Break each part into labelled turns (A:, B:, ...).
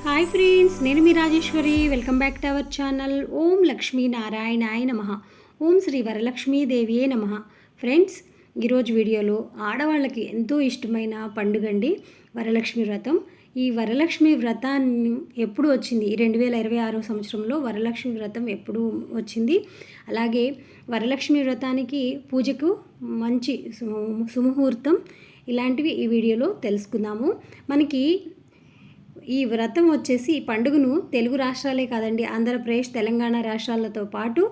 A: Hi friends, నేను మీ Rajeshwari. Welcome back to our channel. Om Lakshmi నారాయణాయ నమః. ఓం శ్రీ వరలక్ష్మీదేవియే నమః. ఫ్రెండ్స్, ఈరోజు వీడియోలో ఆడవాళ్ళకి ఎంతో ఇష్టమైన పండుగ అండి వరలక్ష్మి వ్రతం. ఈ వరలక్ష్మి వ్రతాన్ని ఎప్పుడు వచ్చింది? ఈ 2026 సంవత్సరంలో వరలక్ష్మి వ్రతం ఎప్పుడు వచ్చింది? అలాగే వరలక్ష్మి వ్రతానికి పూజకు మంచి సుముహూర్తం ఇలాంటివి ఈ వీడియోలో తెలుసుకుందాము. మనకి ఈ వ్రతం వచ్చేసి ఈ పండుగను తెలుగు రాష్ట్రాలే కాదండి, ఆంధ్రప్రదేశ్, తెలంగాణ రాష్ట్రాలతో పాటు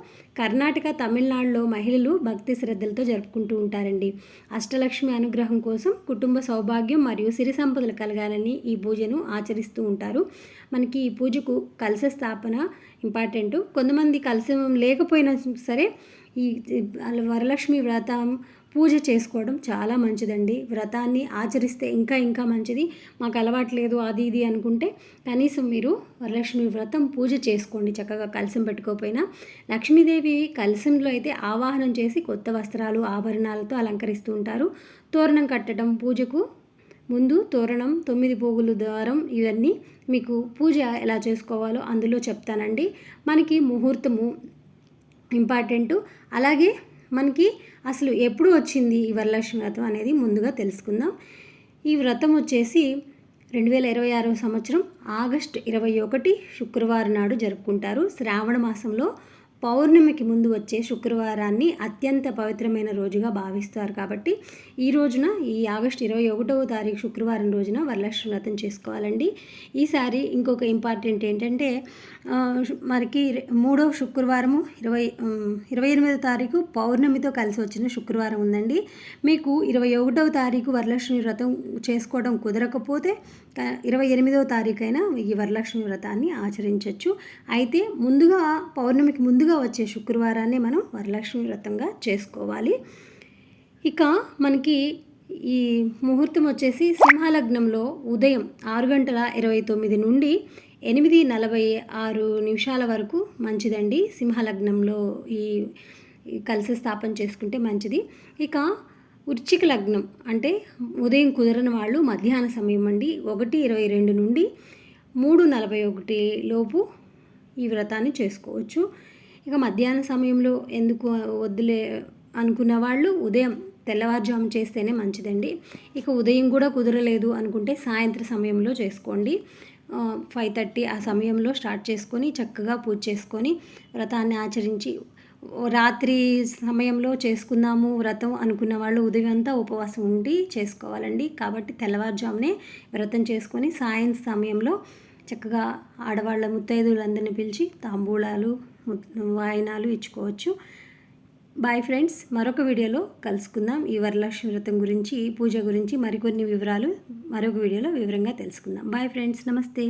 A: కర్ణాటక, తమిళనాడులో మహిళలు భక్తి శ్రద్ధలతో జరుపుకుంటూ ఉంటారండి. అష్టలక్ష్మి అనుగ్రహం కోసం, కుటుంబ సౌభాగ్యం మరియు సిరి సంపదలు కలగాలని ఈ పూజను ఆచరిస్తూ ఉంటారు. మనకి ఈ పూజకు కలశ స్థాపన ఇంపార్టెంట్. కొంతమంది కలశం లేకపోయినా సరే ఈ వరలక్ష్మి వ్రతం పూజ చేసుకోవడం చాలా మంచిదండి. వ్రతాన్ని ఆచరిస్తే ఇంకా మంచిది. మాకు అలవాటు లేదు అది ఇది అనుకుంటే కనీసం మీరు వరలక్ష్మి వ్రతం పూజ చేసుకోండి, చక్కగా కలశం పెట్టుకోకపోయినా. లక్ష్మీదేవి కలశంలో అయితే ఆవాహనం చేసి కొత్త వస్త్రాలు, ఆభరణాలతో అలంకరిస్తూ ఉంటారు. తోరణం కట్టడం, పూజకు ముందు తోరణం, 9 పోగులు ద్వారం, ఇవన్నీ మీకు పూజ ఎలా చేసుకోవాలో అందులో చెప్తానండి. మనకి ముహూర్తము ఇంపార్టెంటు. అలాగే మనకి అసలు ఎప్పుడు వచ్చింది ఈ వరలక్ష్మి వ్రతం అనేది ముందుగా తెలుసుకుందాం. ఈ వ్రతం వచ్చేసి 2026 సంవత్సరం ఆగస్టు 21 శుక్రవారం నాడు జరుపుకుంటారు. శ్రావణ మాసంలో పౌర్ణమికి ముందు వచ్చే శుక్రవారాన్ని అత్యంత పవిత్రమైన రోజుగా భావిస్తారు. కాబట్టి ఈ రోజున, ఈ ఆగస్టు 21వ తారీఖు శుక్రవారం రోజున వరలక్ష్మి వ్రతం చేసుకోవాలండి. ఈసారి ఇంకొక ఇంపార్టెంట్ ఏంటంటే, మనకి 3వ శుక్రవారము 28వ తారీఖు పౌర్ణమితో కలిసి వచ్చిన శుక్రవారం ఉందండి. మీకు 21వ తారీఖు వరలక్ష్మి వ్రతం చేసుకోవడం కుదరకపోతే 28వ తారీఖు అయినా ఈ వరలక్ష్మి వ్రతాన్ని ఆచరించవచ్చు. అయితే ముందుగా పౌర్ణమికి ముందుగా వచ్చే శుక్రవారాన్ని మనం వరలక్ష్మి వ్రతంగా చేసుకోవాలి. ఇక మనకి ఈ ముహూర్తం వచ్చేసి సింహలగ్నంలో ఉదయం 6:29 నుండి 8:46 వరకు మంచిదండి. సింహలగ్నంలో ఈ కలశ స్థాపన చేసుకుంటే మంచిది. ఇక వృశ్చిక లగ్నం అంటే ఉదయం కుదరని వాళ్ళు మధ్యాహ్న సమయం అండి, 1:22 నుండి 3:41 లోపు ఈ వ్రతాన్ని చేసుకోవచ్చు. ఇక మధ్యాహ్న సమయంలో ఎందుకు వద్దులే అనుకున్న వాళ్ళు ఉదయం తెల్లవారుజాము చేస్తేనే మంచిదండి. ఇక ఉదయం కూడా కుదరలేదు అనుకుంటే సాయంత్రం సమయంలో చేసుకోండి. 5:30 ఆ సమయంలో స్టార్ట్ చేసుకొని చక్కగా పూజ చేసుకొని వ్రతాన్ని ఆచరించి, రాత్రి సమయంలో చేసుకుందాము వ్రతం అనుకున్న వాళ్ళు ఉదయం అంతా ఉపవాసం ఉండి చేసుకోవాలండి. కాబట్టి తెల్లవారుజామునే వ్రతం చేసుకొని సాయం సమయంలో చక్కగా ఆడవాళ్ళ ముత్తైదువులందరినీ పిలిచి తాంబూలాలు, వాయినాలు ఇచ్చుకోవచ్చు. బాయ్ ఫ్రెండ్స్, మరొక వీడియోలో కలుసుకుందాం. ఈ వరలక్ష్మి వ్రతం గురించి, ఈ పూజ గురించి మరికొన్ని వివరాలు మరొక వీడియోలో వివరంగా తెలుసుకుందాం. బాయ్ ఫ్రెండ్స్, నమస్తే.